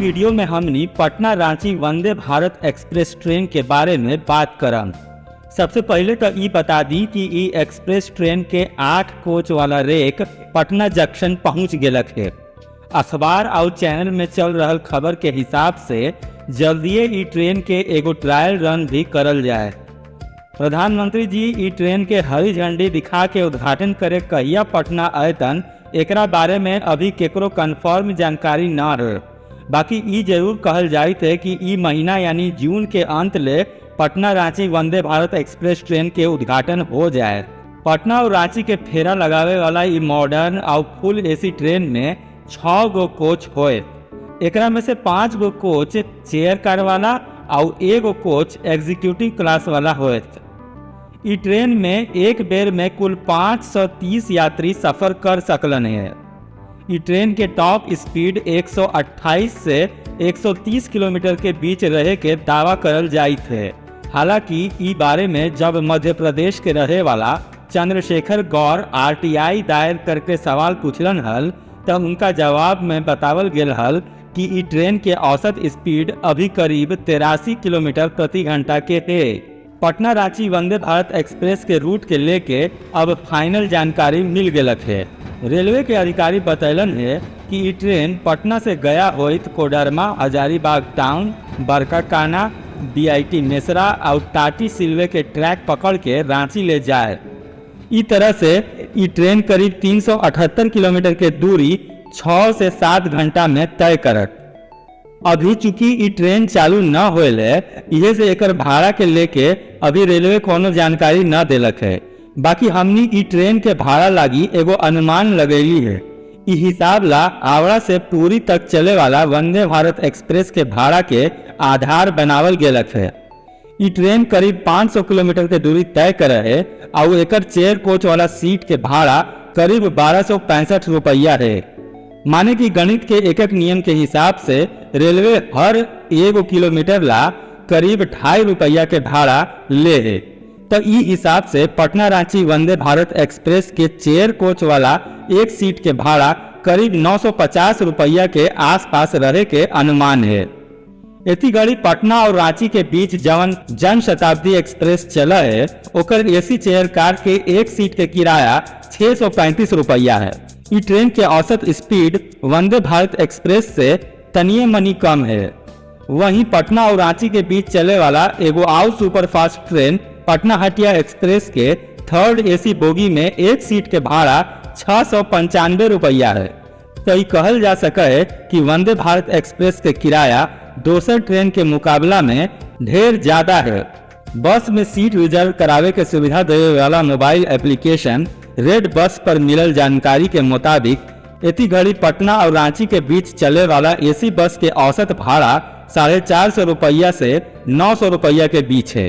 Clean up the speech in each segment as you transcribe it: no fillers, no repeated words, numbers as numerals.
Video में हमनी Patna Ranchi Vande Bharat express train के बारे में बात करम। सबसे पहले तो ये बता दी कि ई एक्सप्रेस ट्रेन के 8 कोच वाला रेक पटना जंक्शन पहुंच गेलक है। अखबार और चैनल में चल रहा खबर के हिसाब से जल्दिए ई ट्रेन के एगो ट्रायल रन भी करल जाए। प्रधानमंत्री जी ई ट्रेन के हरी झंडी दिखा के उद्घाटन करे कहिया पटना अयतन एकरा बारे में अभी केकरो कन्फर्म जानकारी न है। बाकी ई जरूर कहल जाए थे कि ई महीना यानी जून के अंत ले पटना रांची वंदे भारत एक्सप्रेस ट्रेन के उद्घाटन हो जाए। पटना और रांची के फेरा लगावे वाला ई मॉडर्न और फुल एसी ट्रेन में 6 गो कोच होए। एकरा में से 5 गो कोच चेयर कार वाला और 1 गो कोच एग्जीक्यूटिव क्लास वाला होए। ई ट्रेन में एक बेर में कुल 530 यात्री सफर कर सकलन है। ई ट्रेन के टॉप स्पीड 128 से 130 किलोमीटर के बीच रहे के दावा करल जाइत है। हालांकि ई बारे में जब मध्य प्रदेश के रहे वाला चंद्रशेखर गौर आरटीआई दायर करके सवाल पूछलन हल तब उनका जवाब में बतावल गेल हल कि ई ट्रेन के औसत स्पीड अभी करीब 83 किलोमीटर प्रति घंटा के है। पटना रांची वंदे भारत एक्सप्रेस के रूट के लेके अब फाइनल जानकारी मिल गेलक है। रेलवे के अधिकारी बतैलन है कि ई ट्रेन पटना से गया होइत कोडरमा, हजारीबाग टाउन, बरकाकाना, बीआईटी मेसरा और टाटी सिलवे के ट्रैक पकड़ के रांची ले जाए। इस तरह से ई ट्रेन करीब 378 किलोमीटर के दूरी 6 से 7 घंटा में तय करत। अभी चूंकि ई ट्रेन चालू न होले इहे से एकर भाड़ा के लेके अभी रेलवे कोनो जानकारी न देलक है। बाकी हमनी ई ट्रेन के भाड़ा लागी एगो अनुमान लगैली है। ई हिसाब ला आवड़ा से पुरी तक चले वाला वंदे भारत एक्सप्रेस के भाड़ा के आधार बनावल गेलक है। ई ट्रेन करीब 500 किलोमीटर के दूरी तय करे है और एकर चेयर कोच वाला सीट के भाड़ा करीब 1265 रुपया है। माने कि गणित के एक नियम के हिसाब से रेलवे हर 1 किलोमीटर ला करीब 2.5 रुपया के भाड़ा ले है। तो ई हिसाब से पटना रांची वंदे भारत एक्सप्रेस के चेयर कोच वाला एक सीट के भाड़ा करीब 950 रुपया के आसपास रहे के अनुमान है। इतनी घड़ी पटना और रांची के बीच जवन जन शताब्दी एक्सप्रेस चला है ओकर एसी चेयर कार के एक सीट के किराया 635 रुपया है। ई ट्रेन के औसत स्पीड वंदे भारत एक्सप्रेस से तनिए मनी कम है। वहीं पटना और रांची के बीच चले वाला एगो आउ सुपर फास्ट ट्रेन पटना हटिया एक्सप्रेस के 3rd एसी बोगी में एक सीट के भाड़ा 695 रुपया है। तो ये कहल जा सके है कि वंदे भारत एक्सप्रेस के किराया दोसर ट्रेन के मुकाबला में ढेर ज्यादा है। बस में सीट रिजर्व करावे के सुविधा देवे वाला मोबाइल एप्लीकेशन रेड बस पर मिलल जानकारी के मुताबिक इतनी घड़ी पटना और रांची के बीच चले वाला एसी बस के औसत भाड़ा 450 रुपया से 900 रुपया के बीच है।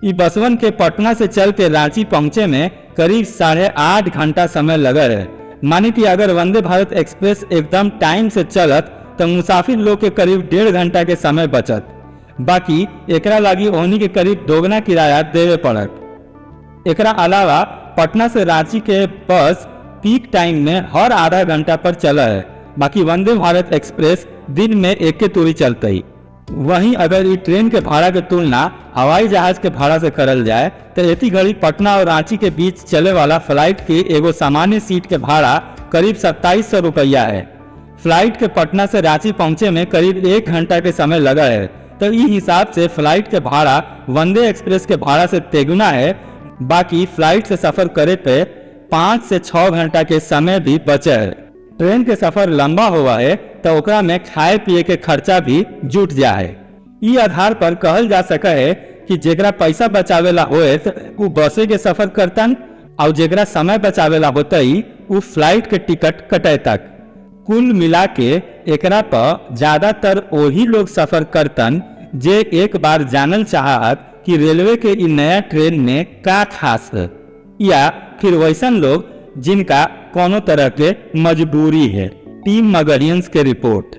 ई बसवन के पटना से चल के रांची पहुंचे में करीब 8.5 घंटा समय लगा है। माने कि अगर वंदे भारत एक्सप्रेस एकदम टाइम से चलत तो मुसाफिर लोग के करीब 1.5 घंटा के समय बचत। बाकी एकरा लागी ओहनी के करीब दोगुना किराया देवे पड़त। एकरा अलावा पटना से रांची के बस पीक टाइम में हर आधा घंटा पर चला है। बाकी वंदे भारत एक्सप्रेस दिन में एक के दूरी चलते ही। वहीं अगर ये ट्रेन के भाड़ा के तुलना हवाई जहाज के भाड़ा से करल जाए तो इतनी घड़ी पटना और रांची के बीच चले वाला फ्लाइट के एगो सामान्य सीट के भाड़ा करीब 2700 रुपया है। फ्लाइट के पटना से रांची पहुंचे में करीब 1 घंटा के समय लगा है। तो इस हिसाब से फ्लाइट के भाड़ा वंदे एक्सप्रेस के भाड़ा से तेगुना है। बाकी फ्लाइट से सफर करे पे 5 से 6 घंटा के समय भी बचे है। ट्रेन के सफर लंबा हुआ है तो ओकरा में खाए पिए के खर्चा भी जुट जाए। ई आधार पर कहल जा सके है कि जेकरा पैसा बचावेला होए वो बसे के सफर करतन और जेकरा समय बचावेला होतई वो फ्लाइट के टिकट कटे तक। कुल मिला के एकरा पर ज्यादातर वही लोग सफर करतन जे एक बार जानल चाहत कि रेलवे के इ नया ट्रेन में का खास है, या फिर वैसन लोग जिनका कोनो तरह के मजबूरी है। टीम मगरियंस के रिपोर्ट।